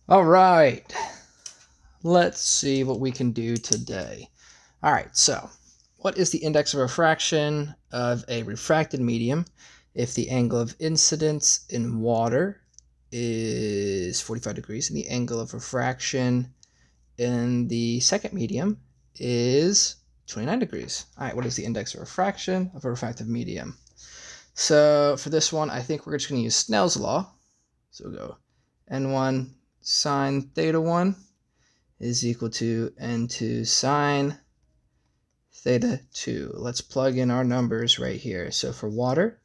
All right, let's see what we can do today. All right, so what is the index of refraction of a refracted medium if the angle of incidence in water is 45 degrees and the angle of refraction in the second medium is 29 degrees? All right, what is the index of refraction of a refractive medium? So for this one, I think we're just going to use Snell's law. So we'll go n1 sine theta 1 is equal to n2 sine theta 2. Let's plug in our numbers right here. So for water,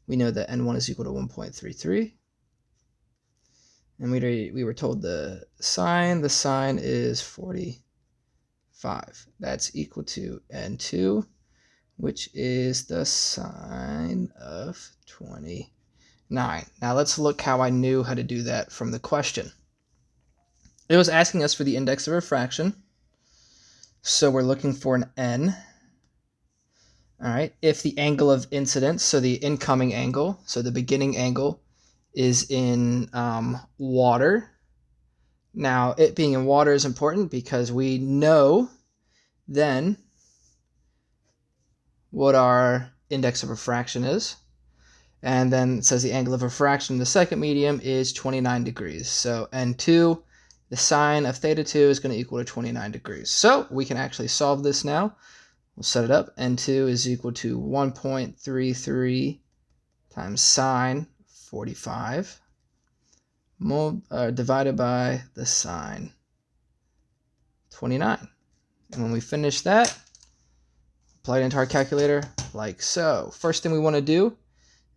we know that n1 is equal to 1.33. And we were told the sine is 45. That's equal to n2, which is the sine of 29. Now let's look how I knew how to do that from the question. It was asking us for the index of refraction. So we're looking for an n. All right. If the angle of incidence, so the incoming angle, so the beginning angle is in water. Now, it being in water is important because we know then what our index of refraction is. And then it says the angle of refraction in the second medium is 29 degrees. So n2, the sine of theta 2 is going to equal to 29 degrees. So we can actually solve this now. We'll set it up. N2 is equal to 1.33 times sine 45 divided by the sine 29. And when we finish that, apply it into our calculator like so. First thing we want to do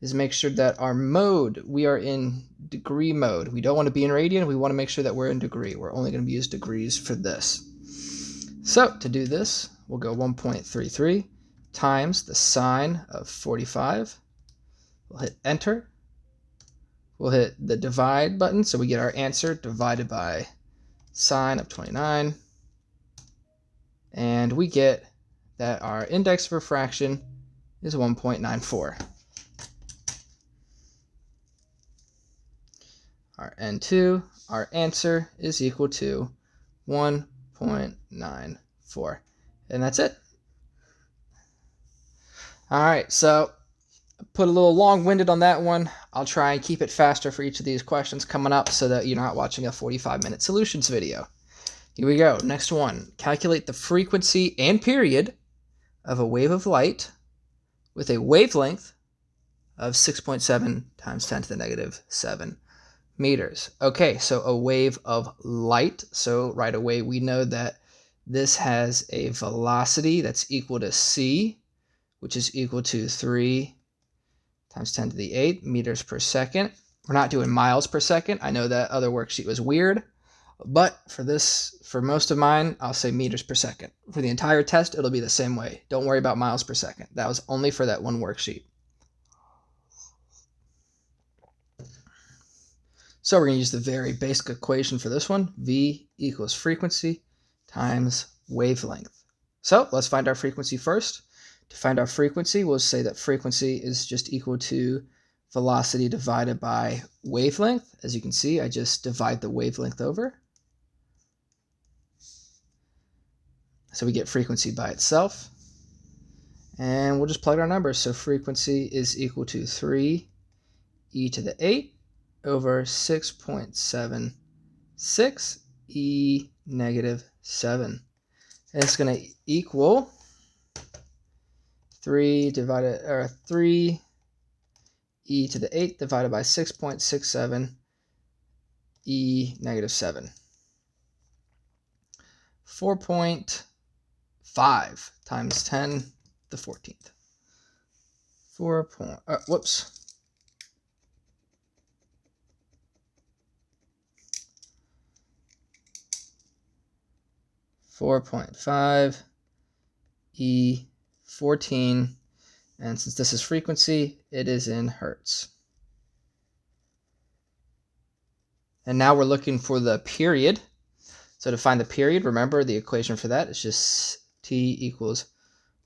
is make sure that our mode, we are in degree mode. We don't want to be in radian. We want to make sure that we're in degree. We're only going to use degrees for this. So to do this, we'll go 1.33 times the sine of 45. We'll hit enter. We'll hit the divide button so we get our answer divided by sine of 29. And we get that our index of refraction is 1.94. Our n2, our answer is equal to 1.94. And that's it. All right, so put a little long-winded on that one. I'll try and keep it faster for each of these questions coming up so that you're not watching a 45-minute solutions video. Here we go. Next one. Calculate the frequency and period of a wave of light with a wavelength of 6.7 times 10 to the negative 7 meters. Okay, so a wave of light. So right away we know that this has a velocity that's equal to c, which is equal to 3 times 10 to the 8 meters per second. We're not doing miles per second. I know that other worksheet was weird, but for this, for most of mine, I'll say meters per second. For the entire test, it'll be the same way. Don't worry about miles per second. That was only for that one worksheet. So we're going to use the very basic equation for this one. V equals frequency times wavelength. So let's find our frequency first. To find our frequency, we'll say that frequency is just equal to velocity divided by wavelength. As you can see, I just divide the wavelength over. So we get frequency by itself. And we'll just plug our numbers. So frequency is equal to 3 e to the 8 over 6.76 e negative 7. And it's going to equal 3 e to the 8 divided by 6.67 e negative 7. 4.5 times 10 to the 14th. 4.5 e 14, and since this is frequency, it is in hertz. And now we're looking for the period. So to find the period, remember the equation for that is just T equals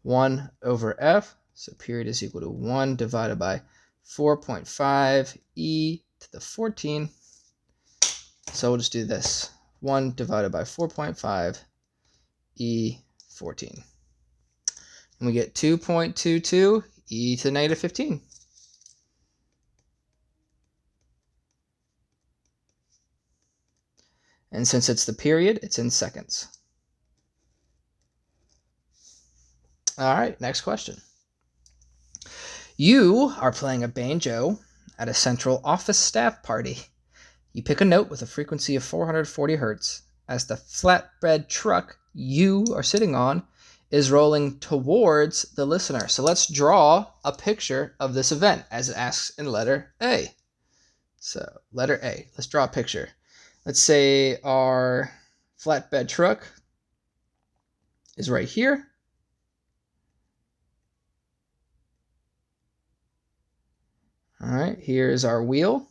1 over F. So period is equal to 1 divided by 4.5 e to the 14. So we'll just do this. 1 divided by 4.5 E14. And we get 2.22 e to the negative 15. And since it's the period, it's in seconds. All right, next question. You are playing a banjo at a central office staff party. You pick a note with a frequency of 440 hertz as the flatbed truck you are sitting on is rolling towards the listener. So let's draw a picture of this event as it asks in letter A. So letter A, let's draw a picture. Let's say our flatbed truck is right here. All right, here's our wheel.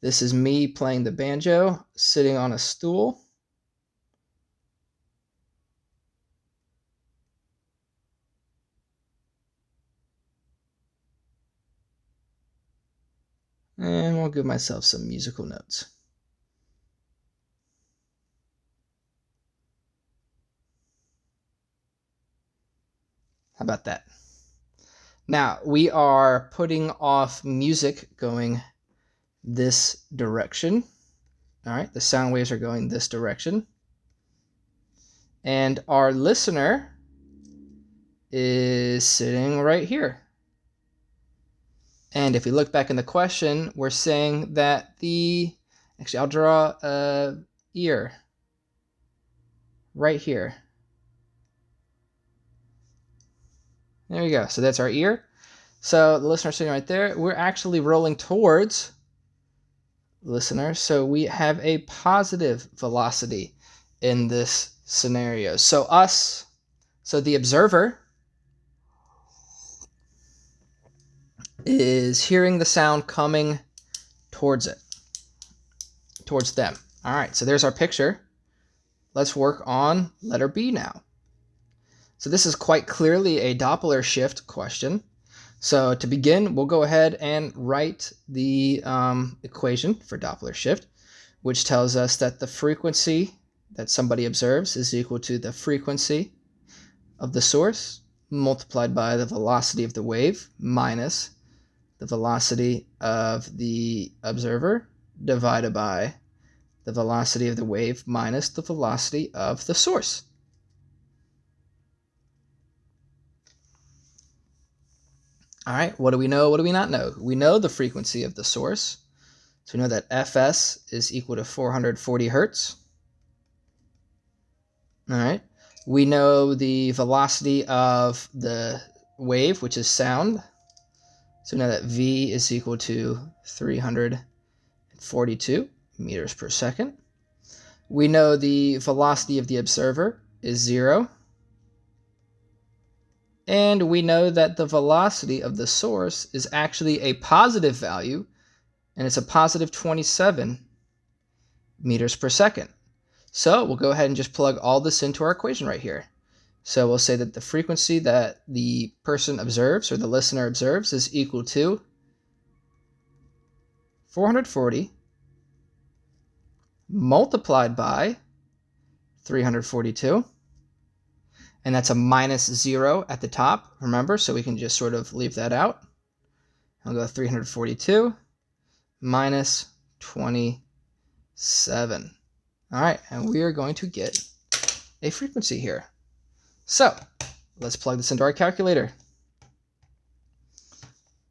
This is me playing the banjo, sitting on a stool. And I'll give myself some musical notes. How about that? Now, we are putting off music going this direction. All right, the sound waves are going this direction. And our listener is sitting right here. And if we look back in the question, we're saying that actually I'll draw a ear right here. There you go. So that's our ear. So the listener sitting right there. We're actually rolling towards the listener. So we have a positive velocity in this scenario. So the observer is hearing the sound coming towards them. All right, so there's our picture. Let's work on letter B now. So this is quite clearly a Doppler shift question. So to begin, we'll go ahead and write the equation for Doppler shift, which tells us that the frequency that somebody observes is equal to the frequency of the source multiplied by the velocity of the wave minus the velocity of the observer divided by the velocity of the wave minus the velocity of the source. All right, what do we know? What do we not know? We know the frequency of the source. So we know that Fs is equal to 440 hertz. All right. We know the velocity of the wave, which is sound. So we know that V is equal to 342 meters per second. We know the velocity of the observer is 0. And we know that the velocity of the source is actually a positive value, and it's a positive 27 meters per second. So we'll go ahead and just plug all this into our equation right here. So we'll say that the frequency that the person observes or the listener observes is equal to 440 multiplied by 342. And that's a minus 0 at the top, remember, so we can just sort of leave that out. I'll go 342 minus 27. All right, and we are going to get a frequency here. So let's plug this into our calculator.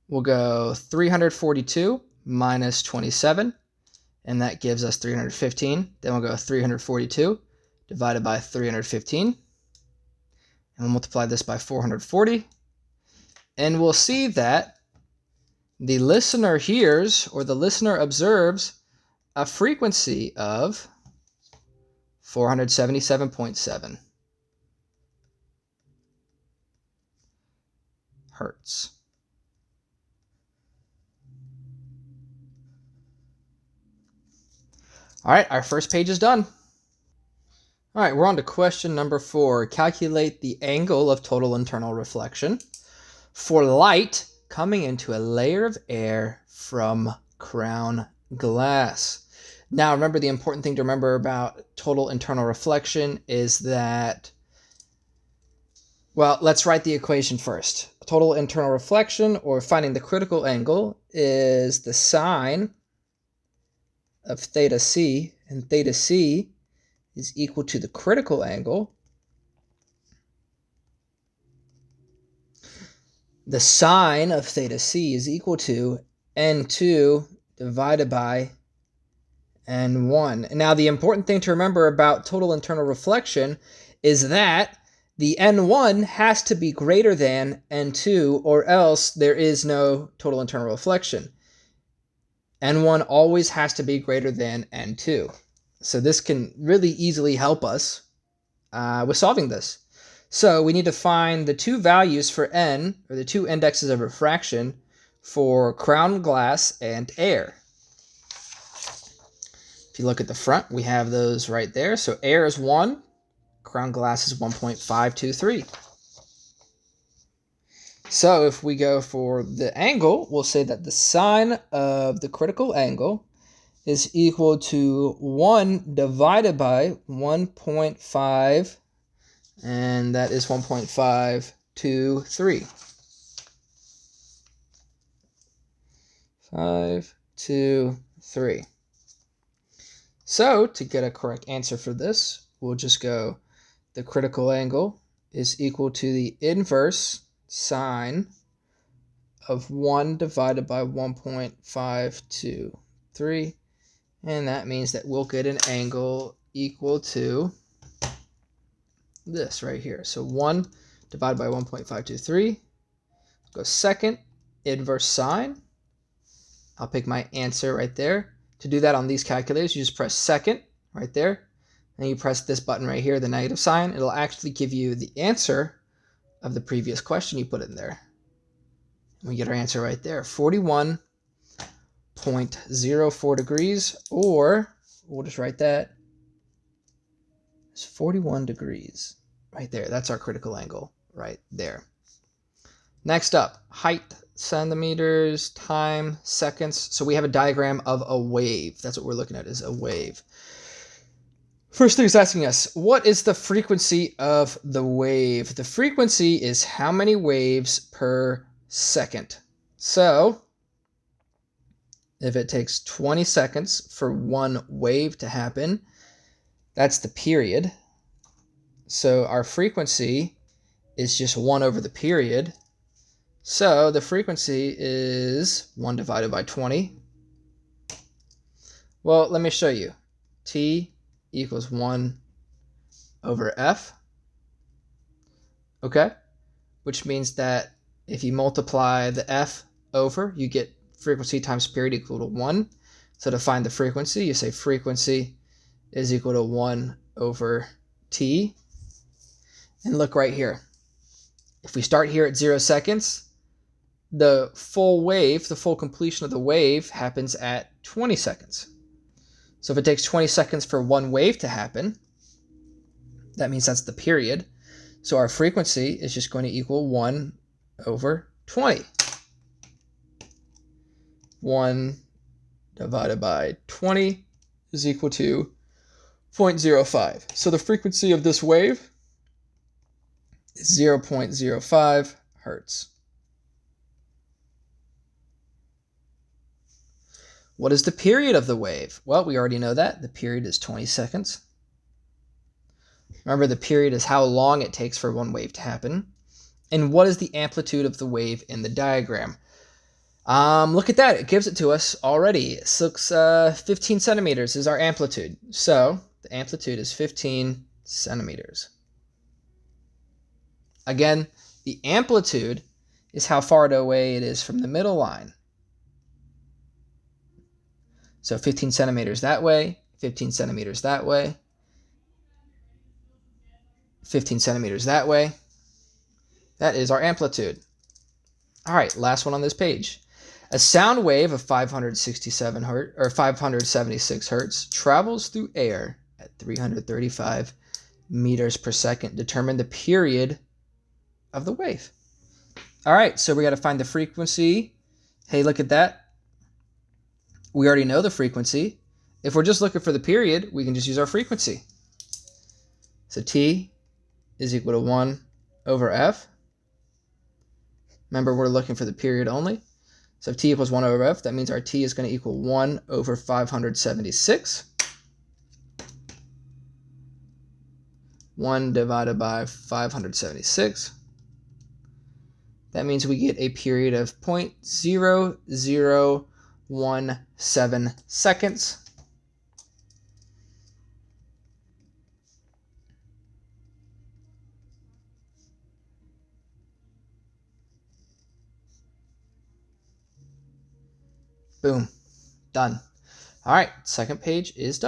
We'll go 342 minus 27, and that gives us 315. Then we'll go 342 divided by 315. And we'll multiply this by 440. And we'll see that the listener hears, or the listener observes, a frequency of 477.7 hertz. All right, our first page is done. All right, we're on to question number 4. Calculate the angle of total internal reflection for light coming into a layer of air from crown glass. Now, remember, the important thing to remember about total internal reflection is that, well, let's write the equation first. Total internal reflection, or finding the critical angle, is the sine of theta c, and theta c is equal to the critical angle. The sine of theta c is equal to n2 divided by n1. And now the important thing to remember about total internal reflection is that the n1 has to be greater than n2, or else there is no total internal reflection. n1 always has to be greater than n2. So this can really easily help us with solving this. So we need to find the two values for n, or the two indexes of refraction, for crown glass and air. If you look at the front, we have those right there. So air is 1, crown glass is 1.523. So if we go for the angle, we'll say that the sine of the critical angle is equal to 1 divided by 1.5, and that is 1.523. 5, 2, 3. So to get a correct answer for this, we'll just go the critical angle is equal to the inverse sine of 1 divided by 1.523. And that means that we'll get an angle equal to this right here. So 1 divided by 1.523. Go second, inverse sine. I'll pick my answer right there. To do that on these calculators, you just press second right there. And you press this button right here, the negative sign. It'll actually give you the answer of the previous question you put in there. And we get our answer right there, 41.04 degrees, or we'll just write that. It's 41 degrees right there. That's our critical angle right there. Next up, height, centimeters, time, seconds. So we have a diagram of a wave. That's what we're looking at, is a wave. First thing it's asking us, what is the frequency of the wave? The frequency is how many waves per second. So if it takes 20 seconds for one wave to happen, that's the period. So our frequency is just 1 over the period. So the frequency is 1 divided by 20. Well, let me show you. T equals 1 over F. Okay? Which means that if you multiply the F over, you get frequency times period equal to 1. So to find the frequency, you say frequency is equal to 1 over T. And look right here. If we start here at 0 seconds, the full wave, the full completion of the wave happens at 20 seconds. So if it takes 20 seconds for one wave to happen, that means that's the period. So our frequency is just going to equal 1 over 20. 1 divided by 20 is equal to 0.05. So the frequency of this wave is 0.05 hertz. What is the period of the wave? Well, we already know that. The period is 20 seconds. Remember, the period is how long it takes for one wave to happen. And what is the amplitude of the wave in the diagram? Look at that. It gives it to us already. It looks 15 centimeters is our amplitude. So the amplitude is 15 centimeters. Again, the amplitude is how far away it is from the middle line. So 15 centimeters that way, 15 centimeters that way, 15 centimeters that way. That is our amplitude. All right, last one on this page. A sound wave of 567 hertz or 576 hertz travels through air at 335 meters per second. Determine the period of the wave. All right, so we got to find the frequency. Hey, look at that. We already know the frequency. If we're just looking for the period, we can just use our frequency. So t is equal to 1 over f. Remember, we're looking for the period only. So if t equals 1 over f, that means our t is going to equal 1 over 576. 1 divided by 576. That means we get a period of 0.0017 seconds. Boom. Done. All right, second page is done.